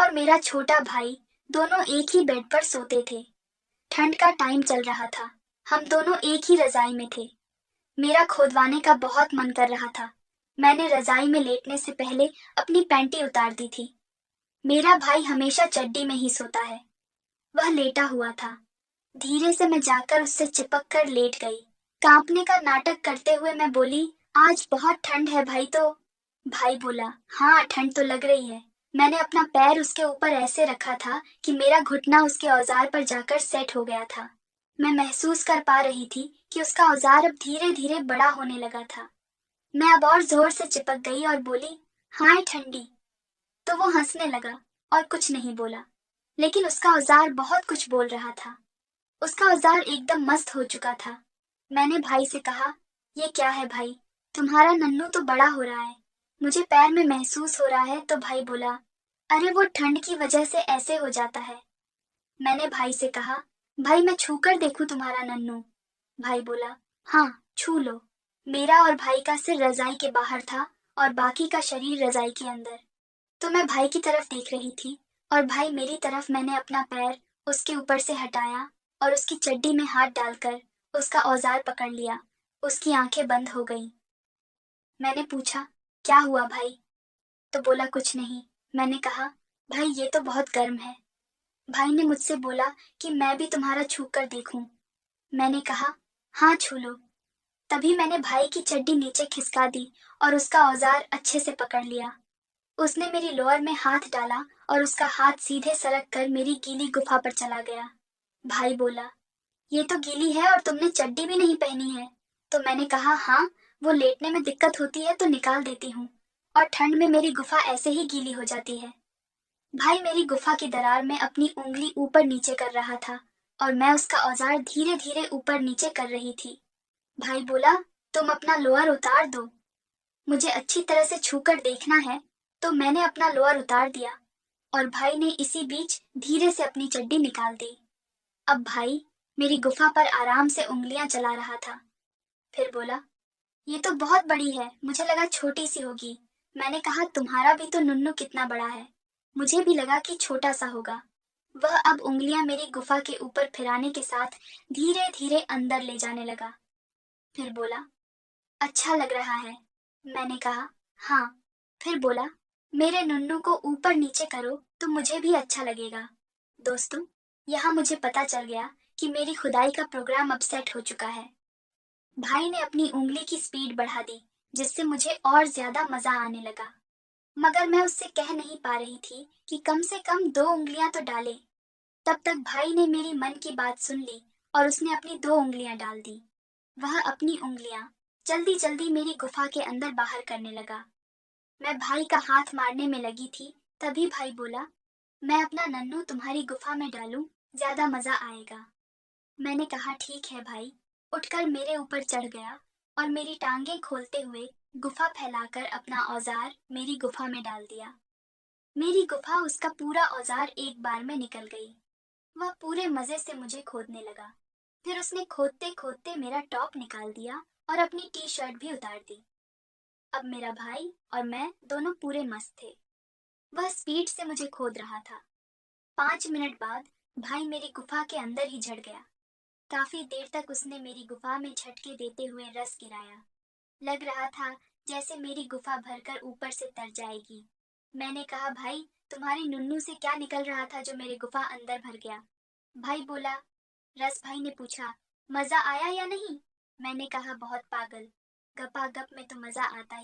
और मेरा छोटा भाई दोनों एक ही बेड पर सोते थे। ठंड का टाइम चल रहा था। हम दोनों एक ही रजाई में थे। मेरा खोदवाने का बहुत मन कर रहा था। मैंने रजाई में लेटने से पहले अपनी पैंटी उतार दी थी। मेरा भाई हमेशा चड्डी में ही सोता है। वह लेटा हुआ था। धीरे से मैं जाकर उससे चिपक कर लेट गई। कांपने का नाटक करते हुए मैं बोली, आज बहुत ठंड है भाई तो। भाई बोला, हाँ ठंड तो लग रही है। मैंने अपना पैर उसके ऊपर ऐसे रखा था कि मेरा घुटना उसके औजार पर जाकर सेट हो गया था। मैं महसूस कर पा रही थी कि उसका औजार अब धीरे धीरे बड़ा होने लगा था। मैं अब और जोर से चिपक गई और बोली, हाय ठंडी। तो वो हंसने लगा और कुछ नहीं बोला। लेकिन उसका औजार बहुत कुछ बोल रहा था। उसका औजार एकदम मस्त हो चुका था। मैंने भाई से कहा, ये क्या है भाई, तुम्हारा नन्नू तो बड़ा हो रहा है। मुझे पैर में महसूस हो रहा है। तो भाई बोला, अरे वो ठंड की वजह से ऐसे हो जाता है। मैंने भाई से कहा, भाई मैं छू कर देखूं तुम्हारा नन्नू। भाई बोला, हाँ छू लो। मेरा और भाई का सिर रजाई के बाहर था और बाकी का शरीर रजाई के अंदर। तो मैं भाई की तरफ देख रही थी और भाई मेरी तरफ। मैंने अपना पैर उसके ऊपर से हटाया और उसकी चड्डी में हाथ डालकर उसका औजार पकड़ लिया। उसकी आंखें बंद हो गईं। मैंने पूछा, क्या हुआ भाई? तो बोला, कुछ नहीं। मैंने कहा, भाई ये तो बहुत गर्म है। भाई ने मुझसे बोला कि मैं भी तुम्हारा छू कर देखूं। मैंने कहा, हाँ छू लो। तभी मैंने भाई की चड्डी नीचे खिसका दी और उसका औजार अच्छे से पकड़ लिया। उसने मेरी लोअर में हाथ डाला और उसका हाथ सीधे सरक कर मेरी गीली गुफा पर चला गया। भाई बोला, ये तो गीली है और तुमने चड्डी भी नहीं पहनी है। तो मैंने कहा, हाँ वो लेटने में दिक्कत होती है तो निकाल देती हूँ, और ठंड में मेरी गुफा ऐसे ही गीली हो जाती है। भाई मेरी गुफा की दरार में अपनी उंगली ऊपर नीचे कर रहा था और मैं उसका औजार धीरे धीरे ऊपर नीचे कर रही थी। भाई बोला, तुम अपना लोअर उतार दो, मुझे अच्छी तरह से छूकर देखना है। तो मैंने अपना लोअर उतार दिया और भाई ने इसी बीच धीरे से अपनी चड्डी निकाल दी। अब भाई मेरी गुफा पर आराम से उंगलियां चला रहा था। फिर बोला, ये तो बहुत बड़ी है, मुझे लगा छोटी सी होगी। मैंने कहा, तुम्हारा भी तो नुन्नू कितना बड़ा है। मुझे भी लगा कि छोटा सा होगा। वह अब उंगलियां मेरी गुफा के ऊपर फिराने के साथ धीरे धीरे अंदर ले जाने लगा। फिर बोला, अच्छा लग रहा है। मैंने कहा, हाँ। फिर बोला, मेरे नुन्नू को ऊपर नीचे करो तो मुझे भी अच्छा लगेगा। दोस्तों, यहाँ मुझे पता चल गया कि मेरी खुदाई का प्रोग्राम अब सेट हो चुका है। भाई ने अपनी उंगली की स्पीड बढ़ा दी, जिससे मुझे और ज्यादा मजा आने लगा। मगर मैं उससे कह नहीं पा रही थी कि कम से कम 2 उंगलियां तो डाले। तब तक भाई ने मेरी मन की बात सुन ली और उसने अपनी 2 उंगलियां डाल दी। वह अपनी उंगलियां जल्दी जल्दी मेरी गुफा के अंदर बाहर करने लगा। मैं भाई का हाथ मारने में लगी थी। तभी भाई बोला, मैं अपना नन्नू तुम्हारी गुफा में डालूं, ज्यादा मजा आएगा। मैंने कहा, ठीक है भाई। उठकर मेरे ऊपर चढ़ गया और मेरी टांगें खोलते हुए गुफा फैलाकर अपना औजार मेरी गुफा में डाल दिया। मेरी गुफा उसका पूरा औजार एक बार में निकल गई। वह पूरे मजे से मुझे खोदने लगा। फिर उसने खोदते खोदते मेरा टॉप निकाल दिया और अपनी टी शर्ट भी उतार दी। अब मेरा भाई और मैं दोनों पूरे मस्त थे। वह स्पीड से मुझे खोद रहा था। 5 मिनट बाद भाई मेरी गुफा के अंदर ही झड़ गया। काफी देर तक उसने मेरी गुफा में झटके देते हुए रस गिराया। लग रहा था जैसे मेरी गुफा भरकर ऊपर से तर जाएगी। मैंने कहा, भाई तुम्हारी नुन्नू से क्या निकल रहा था जो मेरी गुफा अंदर भर गया? भाई बोला, रस भाई ने पूछा, मजा आया या नहीं? मैंने कहा, बहुत पागल, गपागप में तो मजा आता ही